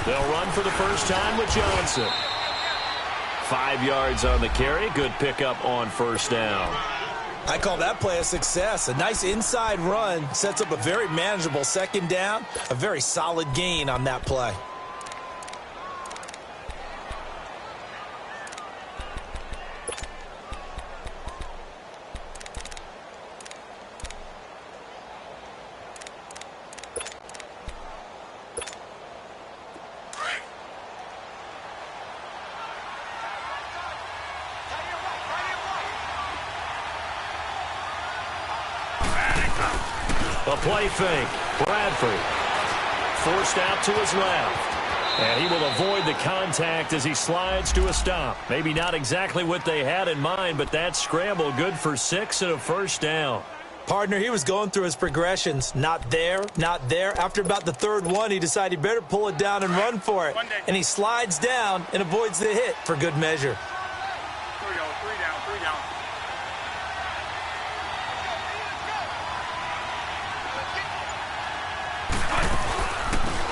They'll run for the first time with Johnson. 5 yards on the carry. Good pickup on first down. I call that play a success. A nice inside run sets up a very manageable second down. A very solid gain on that play. A play fake. Bradford forced out to his left. And he will avoid the contact as he slides to a stop. Maybe not exactly what they had in mind, but that scramble good for 6 and a first down. Partner, he was going through his progressions. Not there, not there. After about the third one, he decided he better pull it down and run for it. And he slides down and avoids the hit for good measure. 3 down.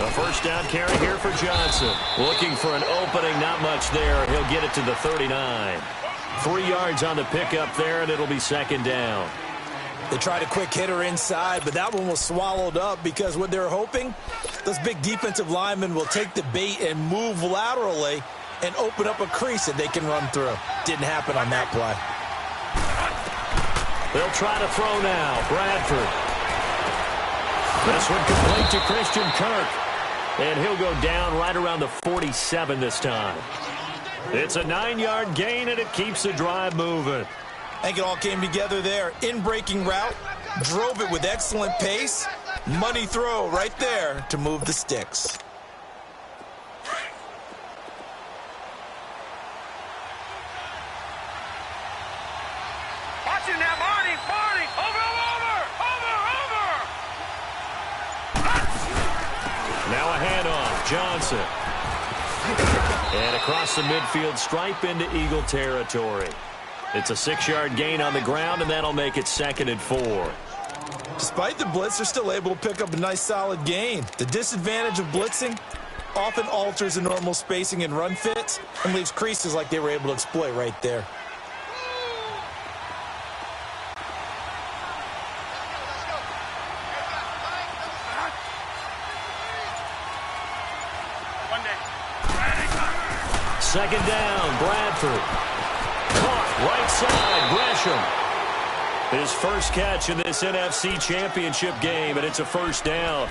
A first down carry here for Johnson. Looking for an opening, not much there. He'll get it to the 39. 3 yards on the pickup there, and it'll be second down. They tried a quick hitter inside, but that one was swallowed up because what they're hoping, those big defensive linemen will take the bait and move laterally and open up a crease that they can run through. Didn't happen on that play. They'll try to throw now. Bradford. This one complete to Christian Kirk. And he'll go down right around the 47 this time. It's a 9-yard gain, and it keeps the drive moving. I think it all came together there. In-breaking route, drove it with excellent pace. Money throw right there to move the sticks. Watching that, Marty, over. Now a handoff, Johnson. And across the midfield stripe into Eagle territory. It's a 6-yard gain on the ground, and that'll make it 2nd and 4. Despite the blitz, they're still able to pick up a nice solid gain. The disadvantage of blitzing often alters the normal spacing and run fits and leaves creases like they were able to exploit right there. Second down, Bradford. Caught right side, Gresham. His first catch in this NFC Championship game, and it's a first down.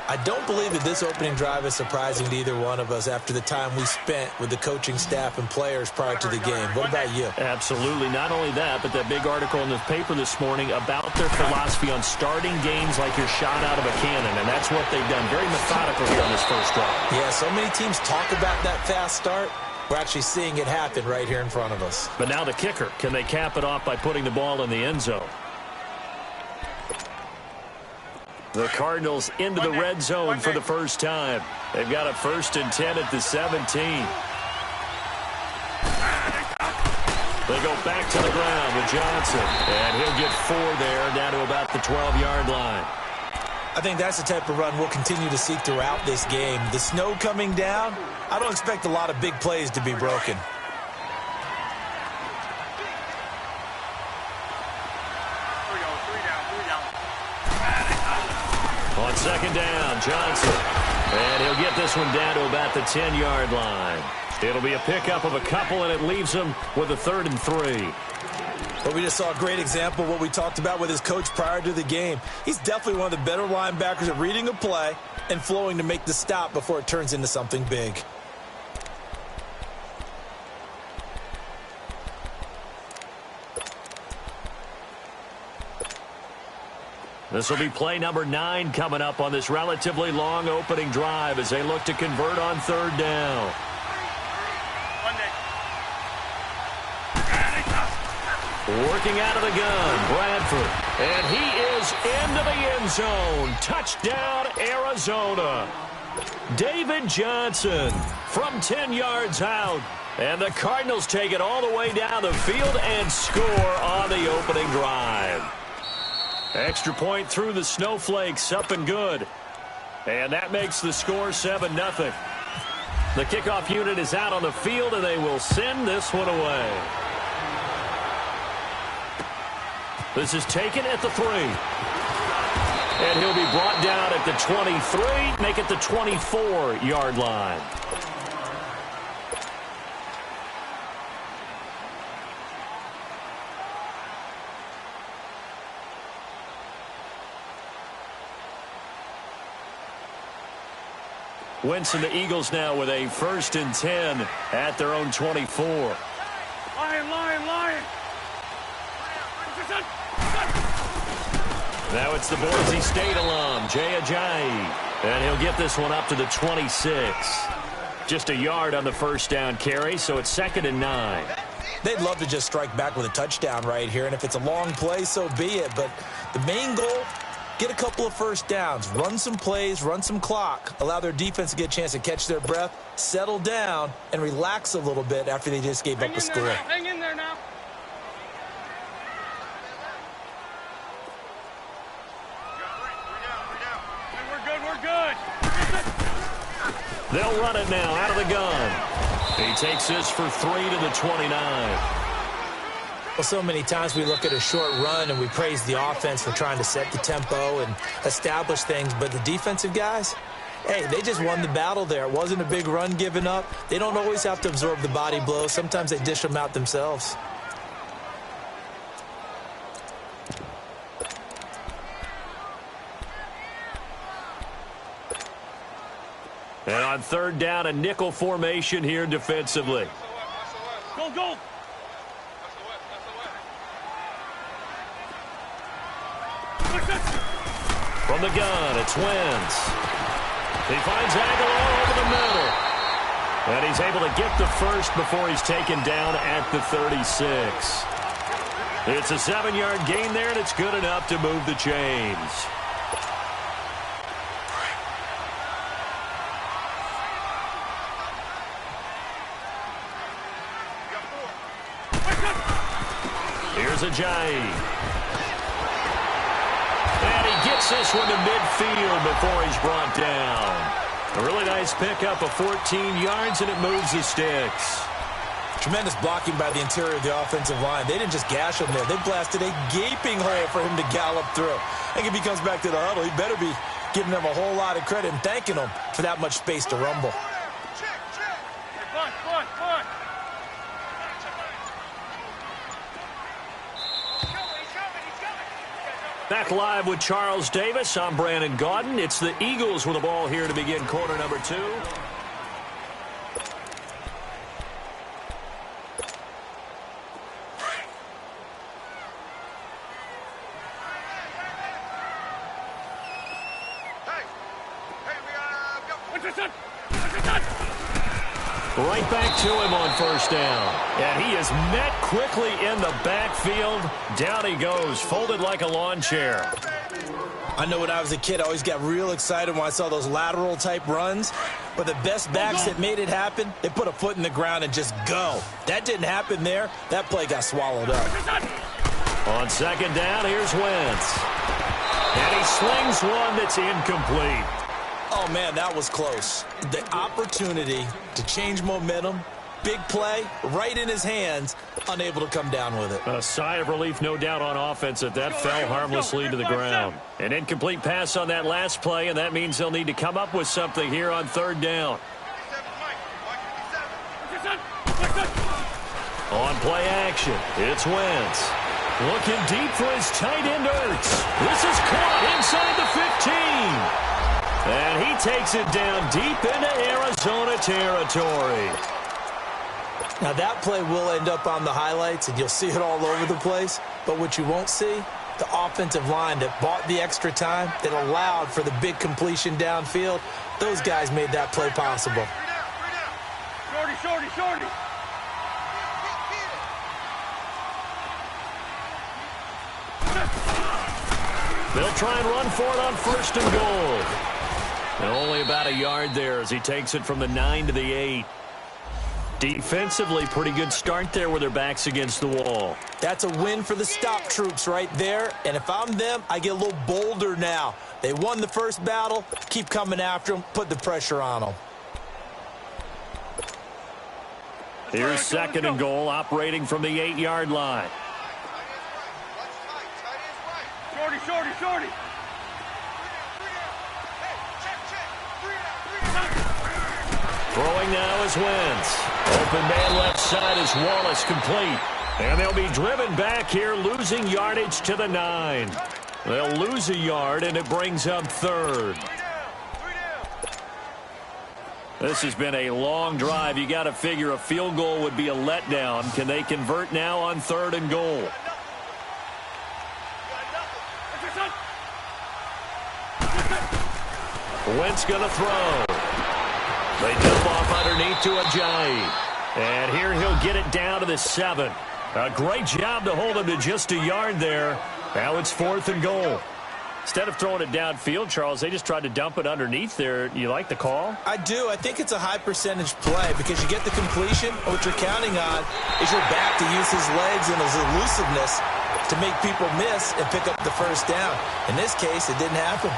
I don't believe that this opening drive is surprising to either one of us after the time we spent with the coaching staff and players prior to the game. What about you? Absolutely. Not only that, but that big article in the paper this morning about their philosophy on starting games like you're shot out of a cannon, and that's what they've done. Very methodical here on this first drive. Yeah, so many teams talk about that fast start. We're actually seeing it happen right here in front of us. But now the kicker. Can they cap it off by putting the ball in the end zone? The Cardinals into the red zone for the first time. They've got a 1st and 10 at the 17. They go back to the ground with Johnson. And he'll get 4 there, down to about the 12-yard line. I think that's the type of run we'll continue to see throughout this game. The snow coming down, I don't expect a lot of big plays to be broken. On second down, Johnson. And he'll get this one down to about the 10-yard line. It'll be a pickup of a couple, and it leaves him with a 3rd and 3. But we just saw a great example of what we talked about with his coach prior to the game. He's definitely one of the better linebackers at reading a play and flowing to make the stop before it turns into something big. This will be play number 9 coming up on this relatively long opening drive as they look to convert on 3rd down. Working out of the gun, Bradford. And he is into the end zone. Touchdown, Arizona. David Johnson from 10 yards out. And the Cardinals take it all the way down the field and score on the opening drive. Extra point through the snowflakes, up and good. And that makes the score 7-0. The kickoff unit is out on the field, and they will send this one away. This is taken at the 3. And he'll be brought down at the 23, make it the 24-yard line. Winston, the Eagles now with a 1st and 10 at their own 24. Lion, lion, lion. Now it's the Boise State alum, Jay Ajayi. And he'll get this one up to the 26. Just a yard on the first down carry, so it's 2nd and 9. They'd love to just strike back with a touchdown right here, and if it's a long play, so be it. But the main goal, get a couple of first downs, run some plays, run some clock, allow their defense to get a chance to catch their breath, settle down, and relax a little bit after they just gave up a score. Hang in there now. They'll run it now out of the gun. He takes this for 3 to the 29. Well, so many times we look at a short run and we praise the offense for trying to set the tempo and establish things, but the defensive guys, hey, they just won the battle there. It wasn't a big run given up. They don't always have to absorb the body blows. Sometimes they dish them out themselves. And on 3rd down, a nickel formation here defensively. Go, go. From the gun, it's Wentz. He finds Aguilar over the middle. And he's able to get the first before he's taken down at the 36. It's a 7-yard gain there, and it's good enough to move the chains. Here's Ajayi. And he gets this one to midfield before he's brought down. A really nice pickup of 14 yards, and it moves the sticks. Tremendous blocking by the interior of the offensive line. They didn't just gash him there. They blasted a gaping hole for him to gallop through. I think if he comes back to the huddle, he better be giving them a whole lot of credit and thanking them for that much space to rumble. Back live with Charles Davis. I'm Brandon Gaudin. It's the Eagles with the ball here to begin quarter number 2. Right back to him on 1st down. And he is met quickly in the backfield. Down he goes, folded like a lawn chair. I know when I was a kid, I always got real excited when I saw those lateral type runs. But the best backs that made it happen, they put a foot in the ground and just go. That didn't happen there. That play got swallowed up. On 2nd down, here's Wentz. And he slings one that's incomplete. Oh, man, that was close. The opportunity to change momentum, big play, right in his hands, unable to come down with it. A sigh of relief, no doubt, on offense that fell harmlessly to the ground. An incomplete pass on that last play, and that means they'll need to come up with something here on 3rd down. On play action, it's Wentz. Looking deep for his tight end, Ertz. This is caught inside the 15. And he takes it down deep into Arizona territory. Now, that play will end up on the highlights, and you'll see it all over the place. But what you won't see, the offensive line that bought the extra time, that allowed for the big completion downfield, those guys made that play possible. Shorty, shorty, shorty. They'll try and run for it on 1st and goal. And only about a yard there as he takes it from the 9 to the 8. Defensively, pretty good start there with their backs against the wall. That's a win for the stop troops right there. And if I'm them, I get a little bolder now. They won the first battle. Keep coming after them. Put the pressure on them. Here's second and goal, operating from the 8-yard line. Shorty, shorty, shorty. Throwing now is Wentz. Open man left side is Wallace, complete. And they'll be driven back here, losing yardage to the 9. They'll lose a yard, and it brings up third. This has been a long drive. You got to figure a field goal would be a letdown. Can they convert now on third and goal? Wentz going to throw. They dump off underneath to Ajayi. And here he'll get it down to the 7. A great job to hold him to just a yard there. Now it's fourth and goal. Instead of throwing it downfield, Charles, they just tried to dump it underneath there. You like the call? I do. I think it's a high percentage play because you get the completion. What you're counting on is your back to use his legs and his elusiveness to make people miss and pick up the first down. In this case, it didn't happen.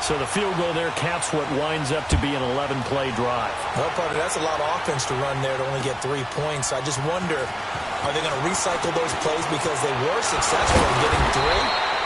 So the field goal there caps what winds up to be an 11-play drive. No, partner, that's a lot of offense to run there to only get 3 points. I just wonder, are they going to recycle those plays because they were successful in getting 3?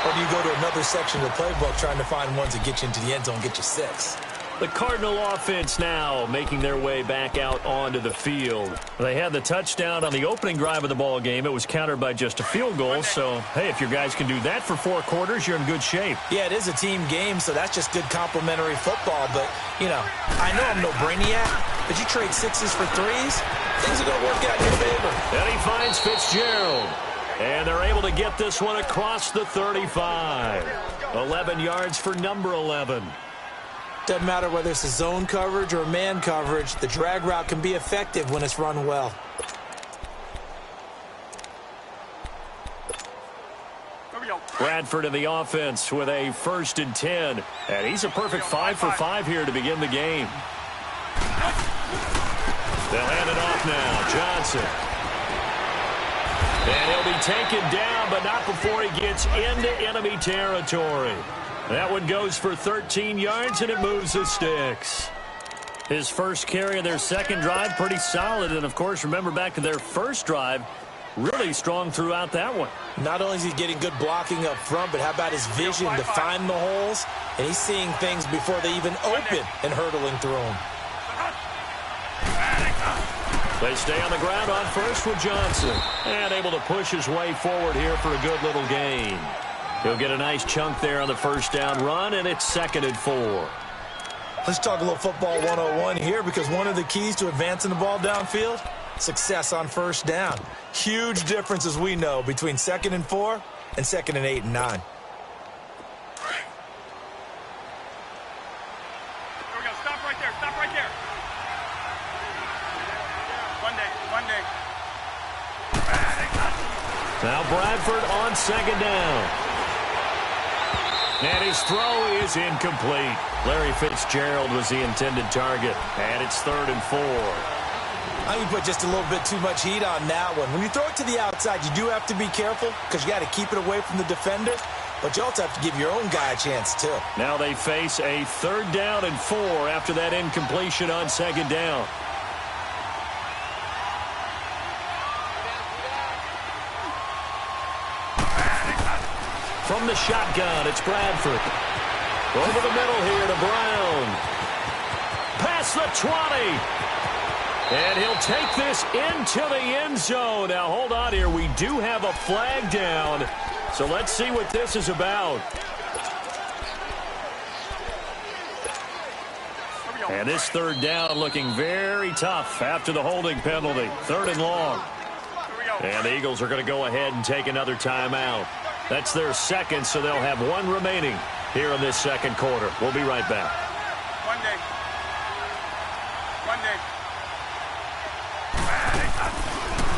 Or do you go to another section of the playbook trying to find ones that get you into the end zone and get you 6? The Cardinal offense now making their way back out onto the field. They had the touchdown on the opening drive of the ball game. It was countered by just a field goal. So, hey, if your guys can do that for 4 quarters, you're in good shape. Yeah, it is a team game, so that's just good complimentary football. But, you know, I know I'm no brainiac, but you trade 6s for 3s, things are going to work out in your favor. And he finds Fitzgerald. And they're able to get this one across the 35. 11 yards for number 11. Doesn't matter whether it's a zone coverage or man coverage, the drag route can be effective when it's run well. Bradford in the offense with a 1st and 10. And he's a perfect 5 for 5 here to begin the game. They'll hand it off now. Johnson. And he'll be taken down, but not before he gets into enemy territory. That one goes for 13 yards, and it moves the sticks. His first carry of their second drive, pretty solid. And, of course, remember back to their first drive, really strong throughout that one. Not only is he getting good blocking up front, but how about his vision to find the holes? And he's seeing things before they even open and hurtling through them. They stay on the ground on first with Johnson. And able to push his way forward here for a good little gain. He'll get a nice chunk there on the first down run, and it's 2nd and 4. Let's talk a little football 101 here, because one of the keys to advancing the ball downfield, success on first down. Huge difference, as we know, between 2nd and 4 and 2nd and 8 and 9. Here we go. Stop right there. Stop right there. One day. Now Bradford on 2nd down. And his throw is incomplete. Larry Fitzgerald was the intended target. And it's 3rd and 4. I think you put just a little bit too much heat on that one. When you throw it to the outside, you do have to be careful because you got to keep it away from the defender. But you also have to give your own guy a chance, too. Now they face a 3rd down and 4 after that incompletion on 2nd down. From the shotgun, it's Bradford. Over the middle here to Brown. Past the 20. And he'll take this into the end zone. Now, hold on here. We do have a flag down. So let's see what this is about. And this 3rd down looking very tough after the holding penalty. 3rd and long. And the Eagles are going to go ahead and take another timeout. That's their 2nd, so they'll have 1 remaining here in this 2nd quarter. We'll be right back. One day.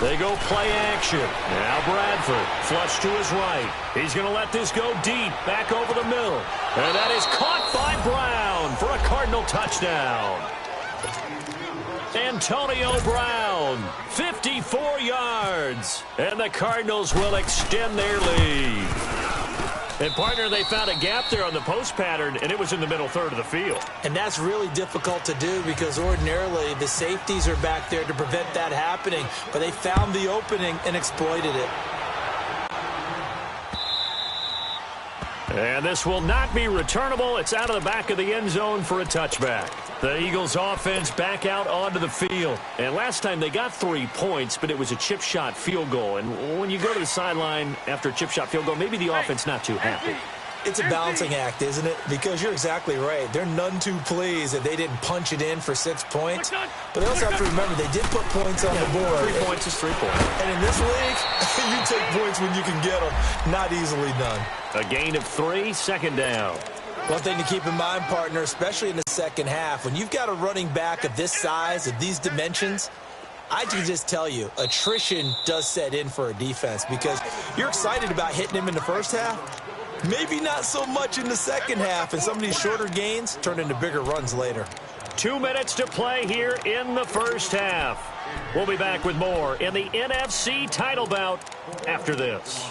They go play action. Now Bradford, flush to his right. He's going to let this go deep, back over the middle. And that is caught by Brown for a Cardinal touchdown. Antonio Brown, 54 yards. And the Cardinals will extend their lead. And, partner, they found a gap there on the post pattern, and it was in the middle third of the field. And that's really difficult to do because ordinarily the safeties are back there to prevent that happening. But they found the opening and exploited it. And this will not be returnable. It's out of the back of the end zone for a touchback. The Eagles offense back out onto the field. And last time they got 3 points, but it was a chip shot field goal. And when you go to the sideline after a chip shot field goal, maybe the offense not too happy. It's a balancing act, isn't it? Because you're exactly right. They're none too pleased that they didn't punch it in for 6 points. But they also have to remember they did put points on the board. 3 points is 3 points. And in this league, you take points when you can get them. Not easily done. A gain of 3, second down. One thing to keep in mind, partner, especially in the second half, when you've got a running back of this size, of these dimensions, I can just tell you, attrition does set in for a defense because you're excited about hitting him in the first half. Maybe not so much in the second half, and some of these shorter gains turn into bigger runs later. 2 minutes to play here in the first half. We'll be back with more in the NFC title bout after this.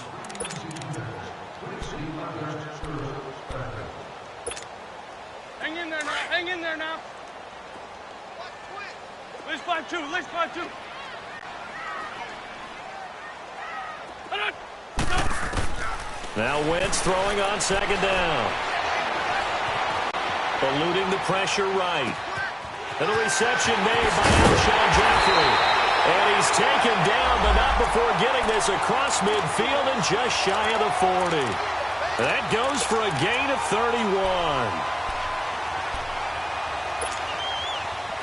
Hang in there now. Hang in there now. Let's 5-2. Let's 5-2. Now Wentz throwing on second down. Eluding the pressure right. And the reception made by Alshon Jeffrey. And he's taken down, but not before getting this across midfield and just shy of the 40. That goes for a gain of 31.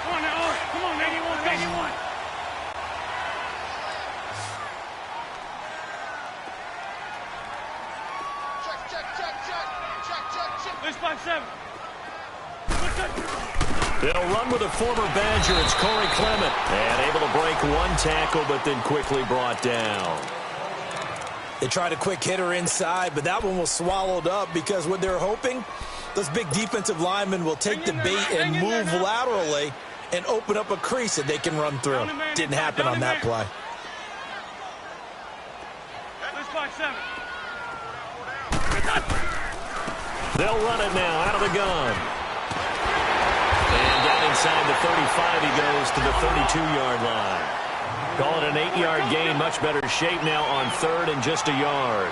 Come on now. Come on, 81. 81. Let's 5-7. They'll run with a former Badger. It's Corey Clement. And able to break one tackle, but then quickly brought down. They tried a quick hitter inside, but that one was swallowed up because what they're hoping, those big defensive linemen will take the bait and move laterally and open up a crease that they can run through. Didn't happen on that play. Let's 5-7. They'll run it now out of the gun. And down inside the 35, he goes to the 32-yard line. Call it an 8-yard gain, much better shape now on third and just a yard.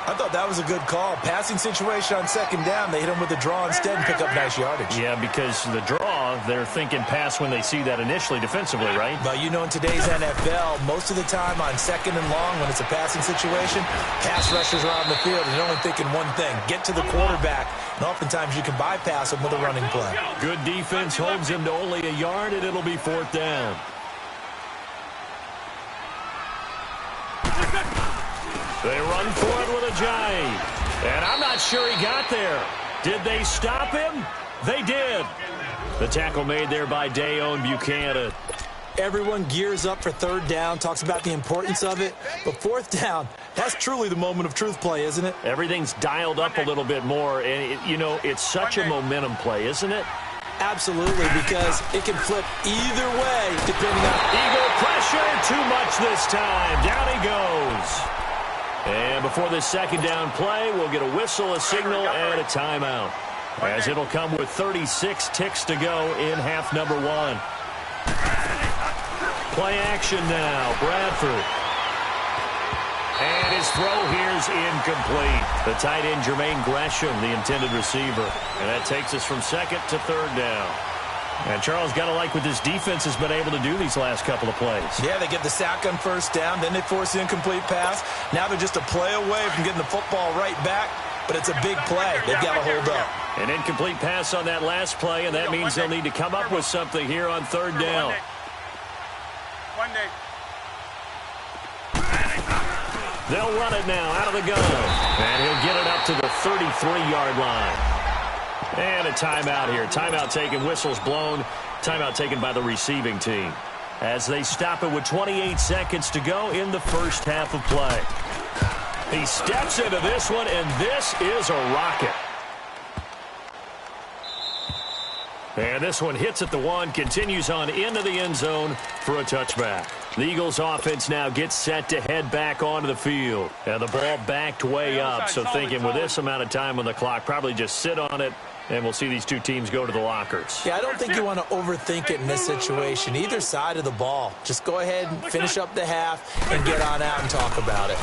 I thought that was a good call. Passing situation on second down. They hit him with the draw instead and pick up nice yardage. Yeah, because the draw, they're thinking pass when they see that initially defensively, right? But you know in today's NFL, most of the time on second and long when it's a passing situation, pass rushers are on the field and they're only thinking one thing, get to the quarterback. And oftentimes you can bypass them with a running play. Good defense holds him to only a yard, and it'll be fourth down. They run for it with a giant. And I'm not sure he got there. Did they stop him? They did. The tackle made there by Dayon Buchanan. Everyone gears up for third down, talks about the importance of it. But fourth down, that's truly the moment of truth play, isn't it? Everything's dialed up a little bit more. And, it's such a momentum play, isn't it? Absolutely, because it can flip either way depending on... Eagle pressure, too much this time. Down he goes. And before this second down play, we'll get a whistle, a signal, and a timeout. As it'll come with 36 ticks to go in half number one. Play action now, Bradford. And his throw here's incomplete. The tight end, Jermaine Gresham, the intended receiver. And that takes us from second to third down. And Charles, got to like what this defense has been able to do these last couple of plays. Yeah, they get the sack on first down, then they force the incomplete pass. Now they're just a play away from getting the football right back, but it's a big play. They've got to hold up. An incomplete pass on that last play, and that means they'll need to come up with something here on third down. One day. They'll run it now out of the gun. And he'll get it up to the 33-yard line. And a timeout here. Timeout taken, whistles blown. Timeout taken by the receiving team. As they stop it with 28 seconds to go in the first half of play. He steps into this one, and this is a rocket. And this one hits at the 1, continues on into the end zone for a touchback. The Eagles offense now gets set to head back onto the field. And the ball backed way up, so thinking with this amount of time on the clock, probably just sit on it, and we'll see these two teams go to the lockers. Yeah, I don't think you want to overthink it in this situation. Either side of the ball. Just go ahead and finish up the half and get on out and talk about it.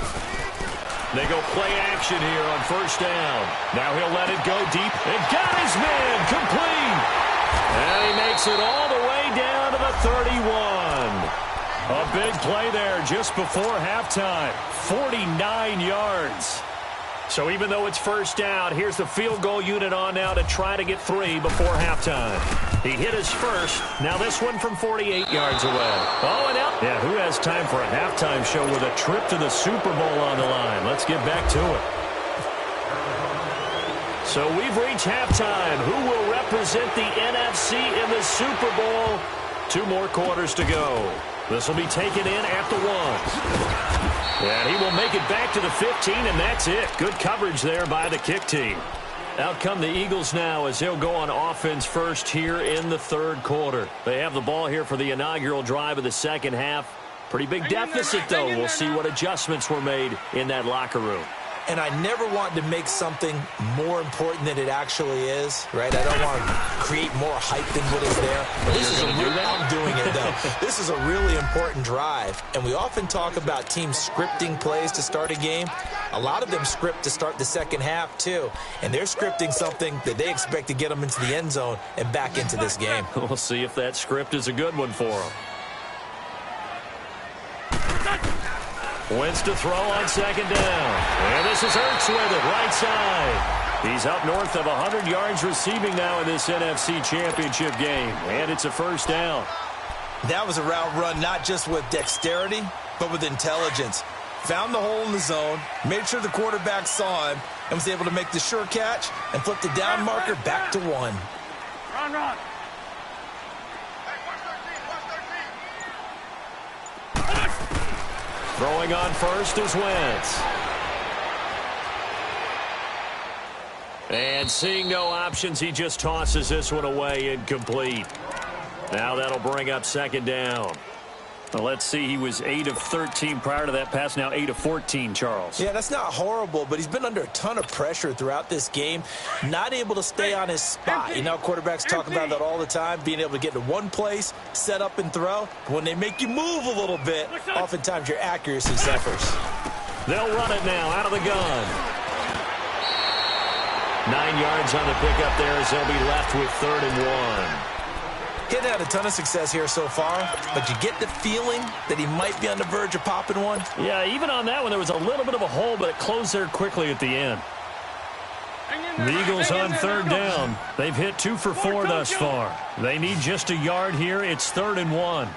They go play action here on first down. Now he'll let it go deep. And got his man complete. And he makes it all the way down to the 31. A big play there just before halftime. 49 yards. So even though it's first down, here's the field goal unit on now to try to get 3 before halftime. He hit his first. Now this one from 48 yards away. Oh, and out. Yeah, who has time for a halftime show with a trip to the Super Bowl on the line? Let's get back to it. So we've reached halftime. Who will represent the NFC in the Super Bowl? 2 more quarters to go. This will be taken in at the 1. And he will make it back to the 15, and that's it. Good coverage there by the kick team. Out come the Eagles now as they'll go on offense first here in the third quarter. They have the ball here for the inaugural drive of the second half. Pretty big deficit, though. We'll see what adjustments were made in that locker room. And I never want to make something more important than it actually is, right? I don't want to create more hype than what is there. But this is I'm doing it, though. This is a really important drive. And we often talk about teams scripting plays to start a game. A lot of them script to start the second half, too. And they're scripting something that they expect to get them into the end zone and back into this game. We'll see if that script is a good one for them. Wentz to throw on second down. And this is Ertz with it, right side. He's up north of 100 yards receiving now in this NFC Championship game. And it's a first down. That was a route run not just with dexterity, but with intelligence. Found the hole in the zone, made sure the quarterback saw him, and was able to make the sure catch and flip the down marker back to 1. Run. Throwing on first is Wentz. And seeing no options, he just tosses this one away incomplete. Now that'll bring up second down. Well, let's see, he was 8 of 13 prior to that pass, now 8 of 14, Charles. Yeah, that's not horrible, but he's been under a ton of pressure throughout this game, not able to stay on his spot. You know, quarterbacks talk about that all the time, being able to get to one place, set up and throw. When they make you move a little bit, oftentimes your accuracy suffers. They'll run it now out of the gun. 9 yards on the pickup there as they'll be left with 3rd and 1. He's had a ton of success here so far, but you get the feeling that he might be on the verge of popping one. Yeah, even on that one, there was a little bit of a hole, but it closed there quickly at the end. The Eagles on 3rd down. They've hit 2 for 4 thus far. They need just a yard here. It's 3rd and 1.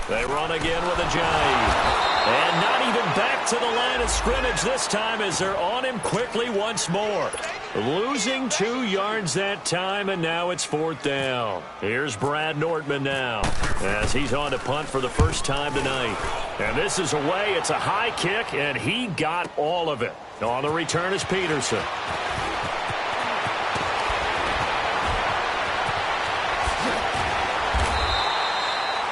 They run again with a jive. And not even back to the line of scrimmage this time as they're on him quickly once more. Losing 2 yards that time, and now it's 4th down. Here's Brad Nordman now as he's on to punt for the first time tonight. And this is away. It's a high kick, and he got all of it. On the return is Peterson.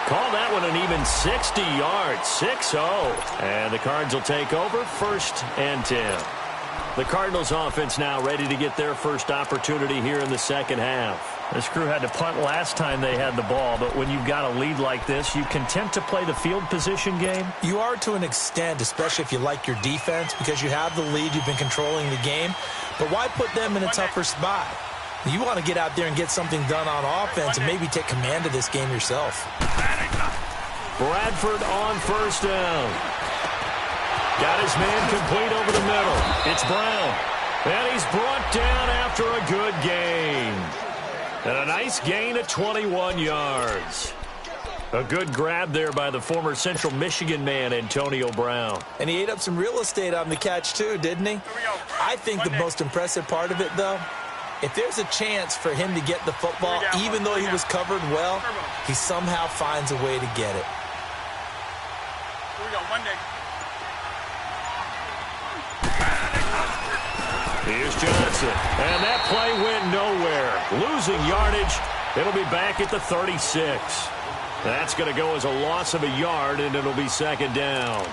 Call that one an even 60 yards, 6-0. And the Cards will take over 1st and 10. The Cardinals offense now ready to get their first opportunity here in the second half. This crew had to punt last time they had the ball, but when you've got a lead like this, you content to play the field position game? You are to an extent, especially if you like your defense, because you have the lead, you've been controlling the game. But why put them in a tougher spot? You want to get out there and get something done on offense and maybe take command of this game yourself. Bradford on first down. Got his man complete over the middle. It's Brown. And he's brought down after a good gain. And a nice gain at 21 yards. A good grab there by the former Central Michigan man, Antonio Brown. And he ate up some real estate on the catch, too, didn't he? I think the most impressive part of it, though, if there's a chance for him to get the football, even though he was covered well, he somehow finds a way to get it. Here we go, Monday. Here's Johnson. And that play went nowhere. Losing yardage. It'll be back at the 36. That's going to go as a loss of a yard, and it'll be second down.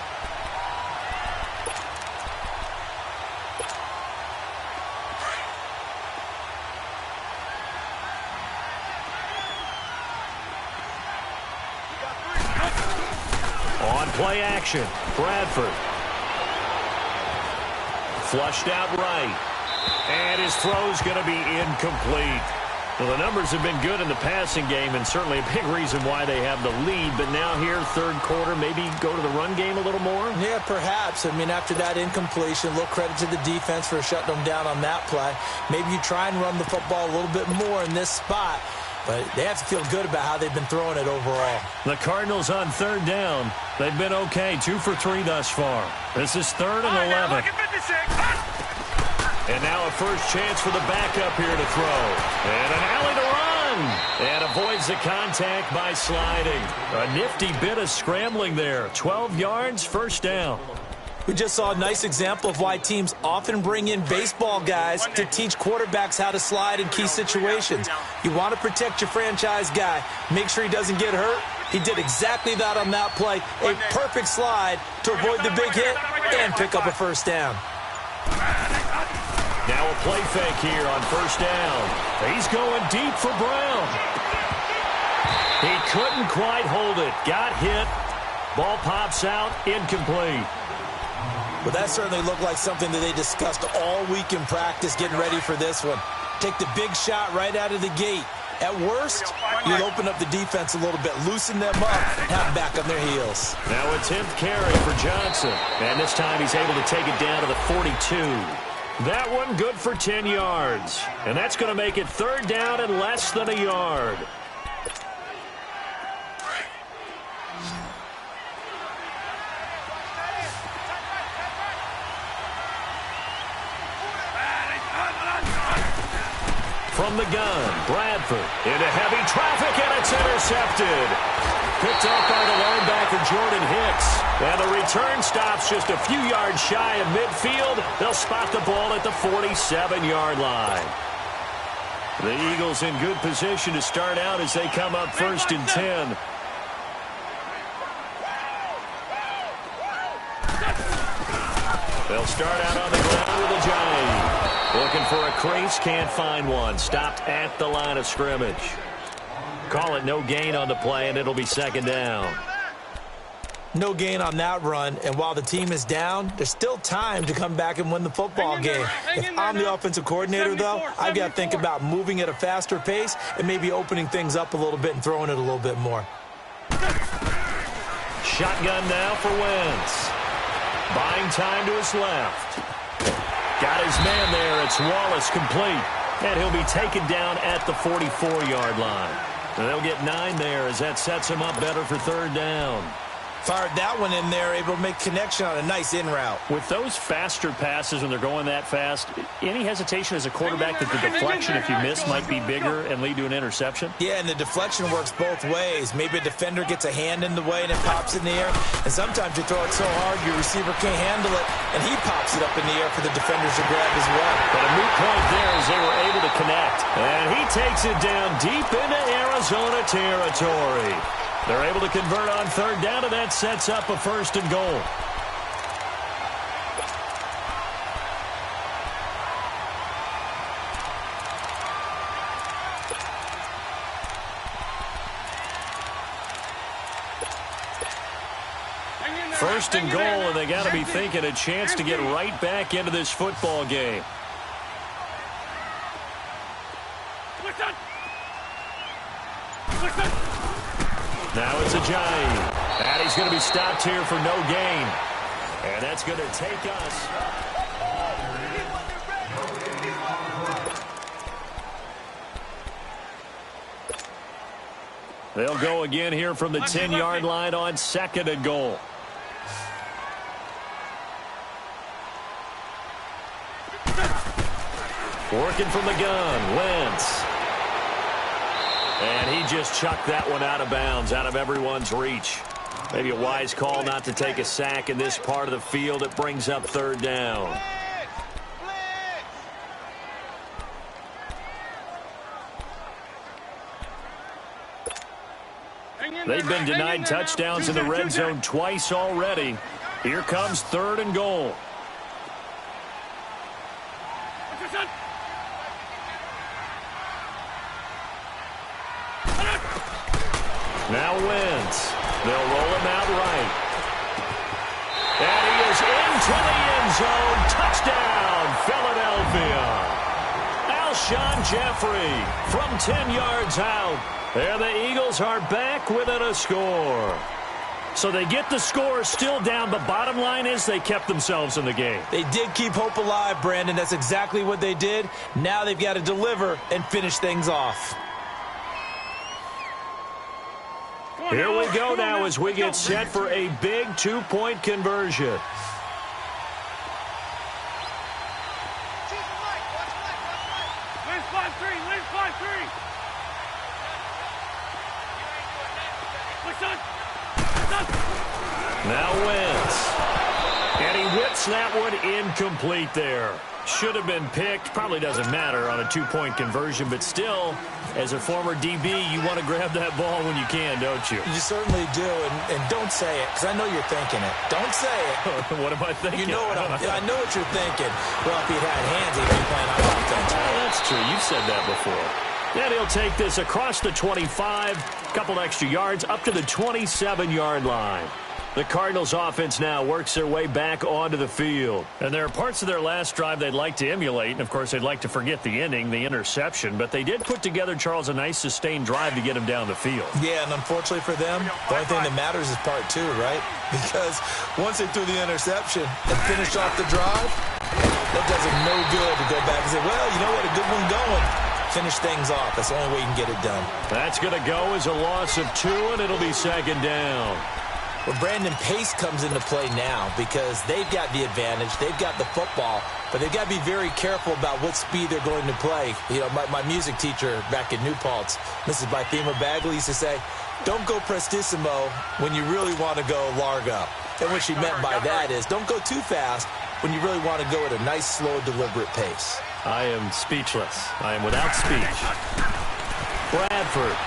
On play action, Bradford. Flushed out right. And his throw's going to be incomplete. Well, the numbers have been good in the passing game, and certainly a big reason why they have the lead. But now here, third quarter, maybe go to the run game a little more? Yeah, perhaps. I mean, after that incompletion, a little credit to the defense for shutting them down on that play. Maybe you try and run the football a little bit more in this spot. But they have to feel good about how they've been throwing it overall. The Cardinals on third down. They've been okay, 2 for 3 thus far. This is 3rd and 11. And now a first chance for the backup here to throw. And an alley to run. And avoids the contact by sliding. A nifty bit of scrambling there. 12 yards, first down. We just saw a nice example of why teams often bring in baseball guys to teach quarterbacks how to slide in key situations. You want to protect your franchise guy. Make sure he doesn't get hurt. He did exactly that on that play. A perfect slide to avoid the big hit and pick up a first down. Now a play fake here on first down. He's going deep for Brown. He couldn't quite hold it. Got hit. Ball pops out. Incomplete. Well, that certainly looked like something that they discussed all week in practice getting ready for this one. Take the big shot right out of the gate. At worst, you'll open up the defense a little bit, loosen them up, have them back on their heels. Now a 10th carry for Johnson. And this time he's able to take it down to the 42. That one good for 10 yards. And that's going to make it third down and less than a yard. From the gun, Bradford into heavy traffic, and it's intercepted. Picked up by the linebacker, Jordan Hicks. And the return stops just a few yards shy of midfield. They'll spot the ball at the 47-yard line. The Eagles in good position to start out as they come up 1st and 10. They'll start out on the ground with a giant. Looking for a crease, can't find one. Stopped at the line of scrimmage. Call it no gain on the play, and it'll be second down. No gain on that run, and while the team is down, there's still time to come back and win the football game. If I'm the offensive coordinator, though, I've got to think about moving at a faster pace and maybe opening things up a little bit and throwing it a little bit more. Shotgun now for Wentz. Buying time to his left. Got his man there. It's Wallace complete. And he'll be taken down at the 44-yard line. And they'll get 9 there as that sets him up better for third down. Fired that one in there, able to make connection on a nice in route. With those faster passes when they're going that fast, any hesitation as a quarterback that the deflection, if you miss, might be bigger and lead to an interception? Yeah, and the deflection works both ways. Maybe a defender gets a hand in the way and it pops in the air. And sometimes you throw it so hard your receiver can't handle it, and he pops it up in the air for the defenders to grab as well. But a moot point there as they were able to connect. And he takes it down deep into Arizona territory. They're able to convert on third down, and that sets up a 1st and goal. First and goal, and they got to be thinking a chance to get right back into this football game. Now it's a giant. And he's going to be stopped here for no gain. And that's going to take us. They'll go again here from the 10-yard line on 2nd and goal. Working from the gun, Wentz. And he just chucked that one out of bounds, out of everyone's reach. Maybe a wise call not to take a sack in this part of the field. It brings up third down. They've been denied touchdowns in the red zone twice already. Here comes 3rd and goal. Now Wentz. They'll roll him out right. And he is into the end zone. Touchdown, Philadelphia. Alshon Jeffrey from 10 yards out. And the Eagles are back within a score. So they get the score, still down, but bottom line is they kept themselves in the game. They did keep hope alive, Brandon. That's exactly what they did. Now they've got to deliver and finish things off. Here we go now as we get set for a big 2-point conversion. Win 5-3, win 5-3. Now Wentz. And he whips that one incomplete there. Should have been picked. Probably doesn't matter on a 2-point conversion, but still, as a former DB, you want to grab that ball when you can, don't you? You certainly do, and don't say it, because I know you're thinking it. Don't say it. What am I thinking? You know what I know what you're thinking. Well, if he had hands, he'd be playing on offense. Oh, that's true. You've said that before. And he'll take this across the 25, a couple extra yards, up to the 27-yard line. The Cardinals offense now works their way back onto the field. And there are parts of their last drive they'd like to emulate. And, of course, they'd like to forget the inning, the interception. But they did put together, Charles, a nice sustained drive to get him down the field. Yeah, and unfortunately for them, the only thing that matters is part 2, right? Because once they threw the interception and finished off the drive, that does them no good to go back and say, well, you know what, a good one going. Finish things off. That's the only way you can get it done. That's going to go as a loss of 2, and it'll be 2nd down. Well, Brandon, pace comes into play now because they've got the advantage. They've got the football, but they've got to be very careful about what speed they're going to play. You know, my music teacher back in New Paltz, Mrs. Bythema Bagley, used to say, don't go prestissimo when you really want to go largo. And what she meant by that is don't go too fast when you really want to go at a nice, slow, deliberate pace. I am speechless. I am without speech. Bradford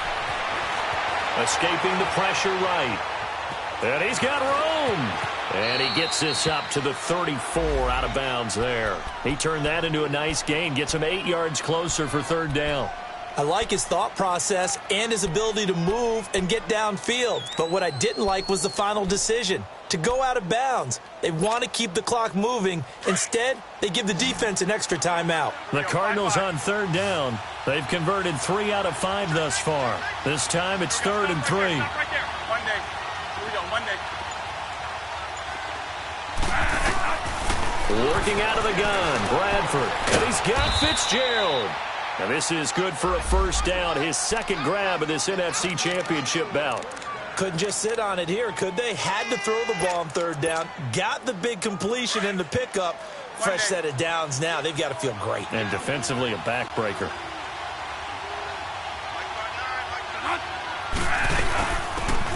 escaping the pressure right. And he's got room. And he gets this up to the 34 out of bounds there. He turned that into a nice gain. Gets him 8 yards closer for 3rd down. I like his thought process and his ability to move and get downfield. But what I didn't like was the final decision, to go out of bounds. They want to keep the clock moving. Instead, they give the defense an extra timeout. The Cardinals on 3rd down. They've converted 3 out of 5 thus far. This time it's 3rd and 3. Right there. Monday. Here we go. Monday. Working out of the gun, Bradford. And he's got Fitzgerald. Now this is good for a 1st down, his 2nd grab of this NFC Championship bout. Couldn't just sit on it here, could they? Had to throw the ball on 3rd down. Got the big completion in the pickup. Fresh set of downs now. They've got to feel great. And defensively a backbreaker.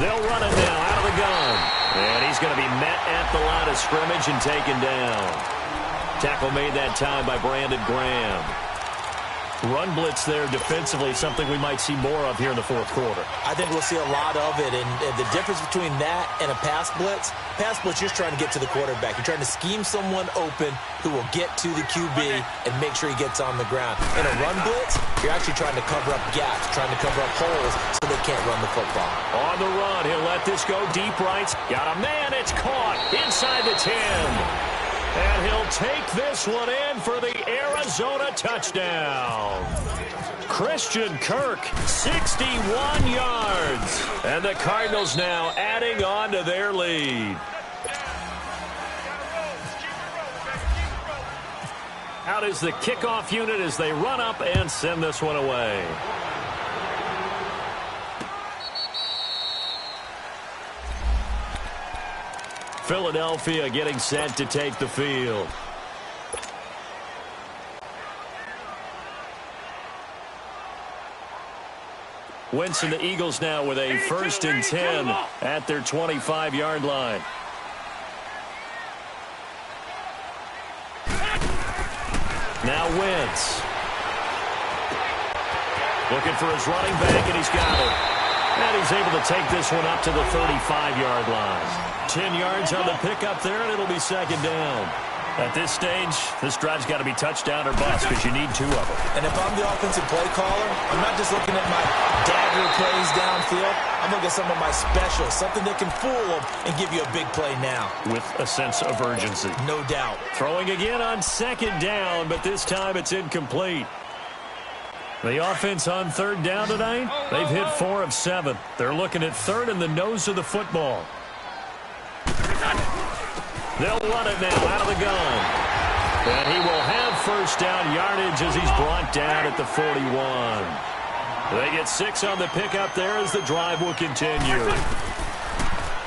They'll run it now out of the gun. And he's going to be met at the line of scrimmage and taken down. Tackle made that time by Brandon Graham. Run blitz there defensively, something we might see more of here in the 4th quarter. I think we'll see a lot of it, and the difference between that and a pass blitz, you're just trying to get to the quarterback. You're trying to scheme someone open who will get to the QB and make sure he gets on the ground. In a run blitz, you're actually trying to cover up gaps, trying to cover up holes so they can't run the football. On the run, he'll let this go deep right. Got a man, it's caught inside the 10. And he'll take this one in for the Arizona touchdown. Christian Kirk, 61 yards. And the Cardinals now adding on to their lead. Out is the kickoff unit as they run up and send this one away. Philadelphia getting set to take the field. Wentz and the Eagles now with a 1st and 10 at their 25-yard line. Now Wentz. Looking for his running back, and he's got it. And he's able to take this one up to the 35-yard line. 10 yards on the pickup there, and it'll be second down. At this stage, this drive's got to be touchdown or bust because you need two of them. And if I'm the offensive play caller, I'm not just looking at my dagger plays downfield. I'm looking at some of my specials, something that can fool them and give you a big play now. With a sense of urgency. No doubt. Throwing again on second down, but this time it's incomplete. The offense on third down tonight, they've hit 4 of 7. They're looking at third in the nose of the football. They'll run it now out of the gun. And he will have first down yardage as he's brought down at the 41. They get 6 on the pickup there as the drive will continue.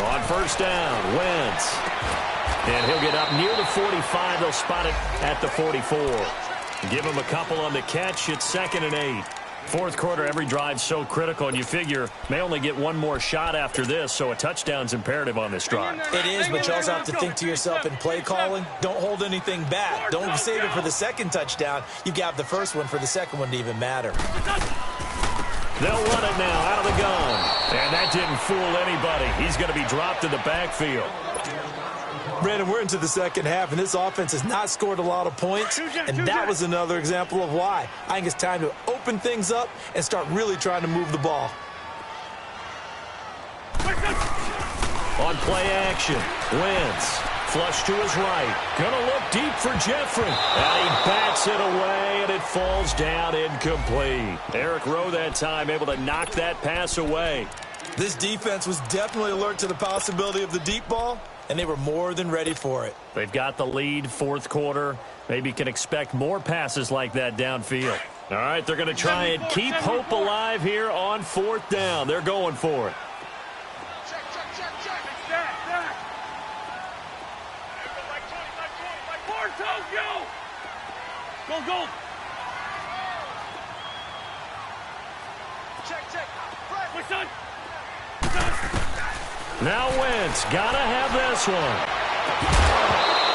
On first down, Wentz. And he'll get up near the 45. They'll spot it at the 44. Give him a couple on the catch. It's 2nd and 8. Fourth quarter, every drive's so critical, and you figure may only get one more shot after this, so a touchdown's imperative on this drive. It is, but you also have to think to yourself in play calling, don't hold anything back. Don't save it for the second touchdown. You got the first one for the second one to even matter. They'll run it now out of the gun. And that didn't fool anybody. He's going to be dropped in the backfield. Brandon, we're into the second half, and this offense has not scored a lot of points, and that was another example of why. I think it's time to open things up and start really trying to move the ball. On play action, Wentz. Flush to his right. Gonna look deep for Jeffrey. And he bats it away, and it falls down incomplete. Eric Rowe that time able to knock that pass away. This defense was definitely alert to the possibility of the deep ball, and they were more than ready for it. They've got the lead, fourth quarter. Maybe can expect more passes like that downfield. All right, they're going to try and keep hope alive here on fourth down. They're going for it. Go. Now Wentz, gotta have this one.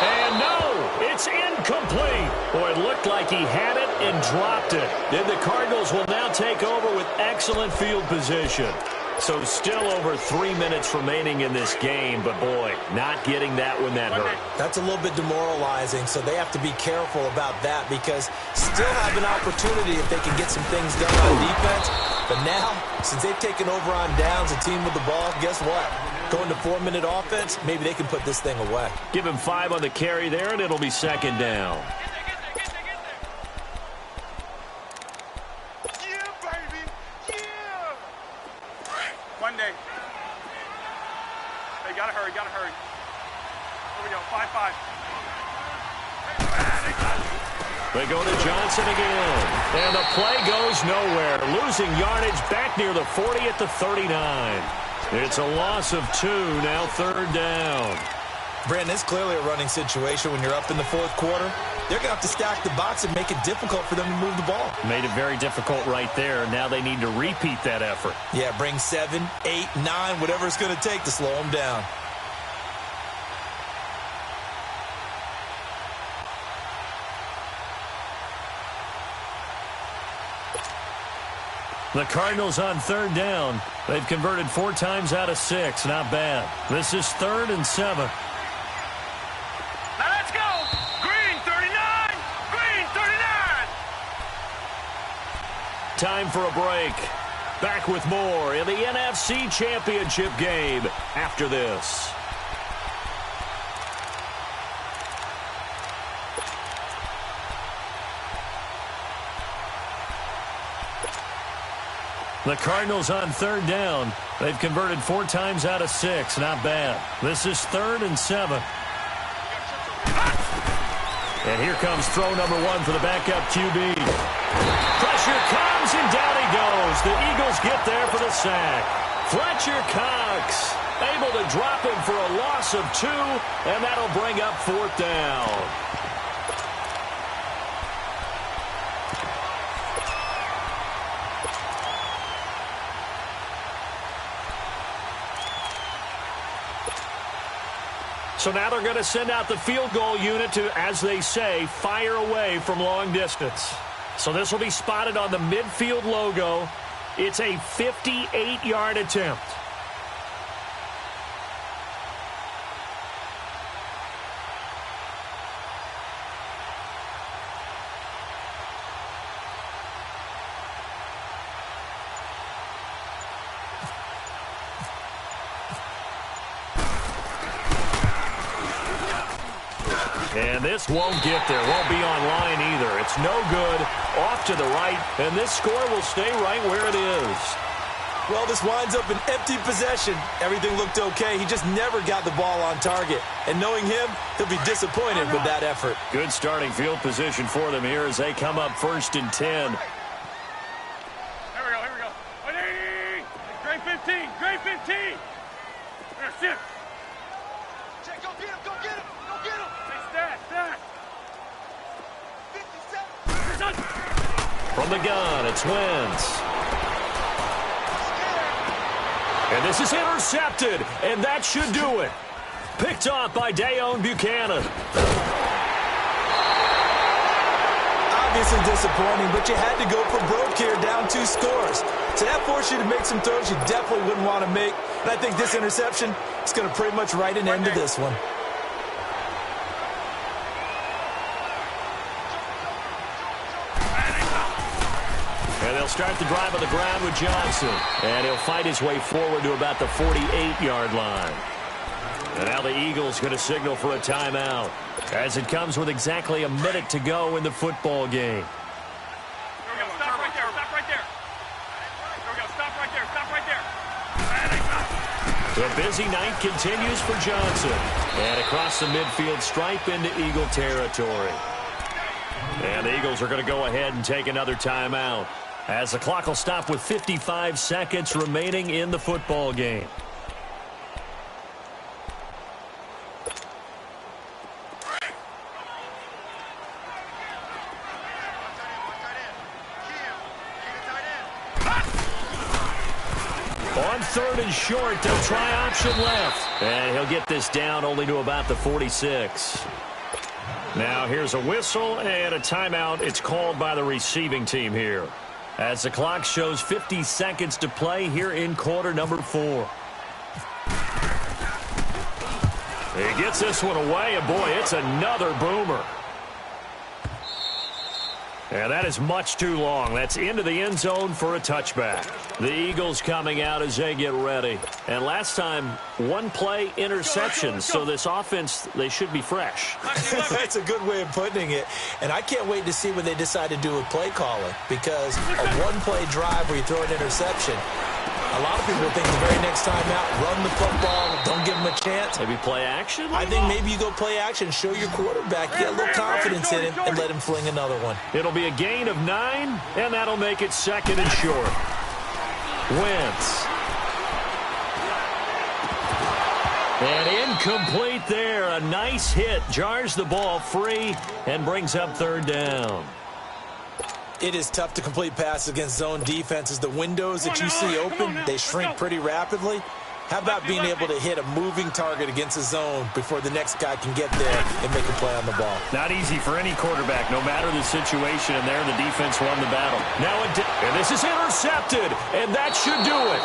And no, it's incomplete. Boy, it looked like he had it and dropped it. Then the Cardinals will now take over with excellent field position. So still over 3 minutes remaining in this game, but boy, not getting that when that hurt. That's a little bit demoralizing, so they have to be careful about that because still have an opportunity if they can get some things done on defense. But now, since they've taken over on downs, a team with the ball, guess what? Going to 4-minute offense, maybe they can put this thing away. Give him 5 on the carry there, and it'll be second down. Gotta hurry. Here we go, 5-5. They go to Johnson again. And the play goes nowhere. Losing yardage back near the 40 at the 39. It's a loss of 2, now third down. Brandon, it's clearly a running situation when you're up in the fourth quarter. They're going to have to stack the box and make it difficult for them to move the ball. Made it very difficult right there. Now they need to repeat that effort. Yeah, bring 7, 8, 9, whatever it's going to take to slow them down. The Cardinals on third down. They've converted 4 times out of 6. Not bad. This is 3rd and 7. Now let's go. Green 39. Green 39. Time for a break. Back with more in the NFC Championship game after this. The Cardinals on third down. They've converted 4 times out of 6. Not bad. This is 3rd and 7. And here comes throw number 1 for the backup QB. Pressure comes, and down he goes. The Eagles get there for the sack. Fletcher Cox able to drop him for a loss of 2, and that'll bring up 4th down. So now they're going to send out the field goal unit to, as they say, fire away from long distance. So this will be spotted on the midfield logo. It's a 58-yard attempt. And this won't get there. Won't be online either. It's no good. Off to the right. And this score will stay right where it is. Well, this winds up an empty possession. Everything looked okay. He just never got the ball on target. And knowing him, he'll be disappointed with that effort. Good starting field position for them here as they come up 1st and 10. Here we go. Great 15. Great 15. Here, sit. Check, go get him. Hey, stat. 57. From the gun, it's Wentz. And this is intercepted, and that should do it. Picked off by Dayon Buchanan. Obviously disappointing, but you had to go for broke here, down 2 scores. So that forced you to make some throws you definitely wouldn't want to make. And I think this interception is going to pretty much write an end to this one. And they'll start the drive on the ground with Johnson. And he'll fight his way forward to about the 48-yard line. And now the Eagles going to signal for a timeout as it comes with exactly a minute to go in the football game. Stop right there. The busy night continues for Johnson. And across the midfield stripe into Eagle territory. And the Eagles are going to go ahead and take another timeout as the clock will stop with 55 seconds remaining in the football game. On 3rd and short, they'll try option left. And he'll get this down only to about the 46. Now here's a whistle and a timeout. It's called by the receiving team here, as the clock shows 50 seconds to play here in quarter number 4. He gets this one away, and boy, it's another boomer. And that is much too long. That's into the end zone for a touchback. The Eagles coming out as they get ready. And last time, 1 play interception. So this offense, they should be fresh. That's a good way of putting it. And I can't wait to see what they decide to do with play calling, because a 1-play drive where you throw an interception, a lot of people think the very next time out, run the football, don't give them a chance. Maybe play action? I think maybe you go play action, show your quarterback, get a little confidence in him, and let him fling another one. It'll be a gain of 9, and that'll make it 2nd and short. Wentz. And incomplete there. A nice hit. Jars the ball free and brings up 3rd down. It is tough to complete passes against zone defenses. The windows that you see open, they shrink pretty rapidly. How about being able to hit a moving target against a zone before the next guy can get there and make a play on the ball? Not easy for any quarterback, no matter the situation, and there the defense won the battle. Now, and this is intercepted, and that should do it.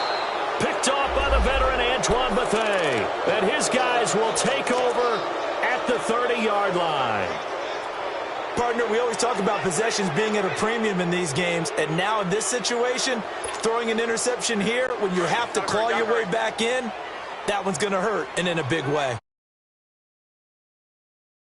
Picked off by the veteran Antoine Bethea. And his guys will take over at the 30-yard line. Partner, we always talk about possessions being at a premium in these games, and now in this situation, throwing an interception here when you have to claw your way back in, that one's going to hurt, and in a big way.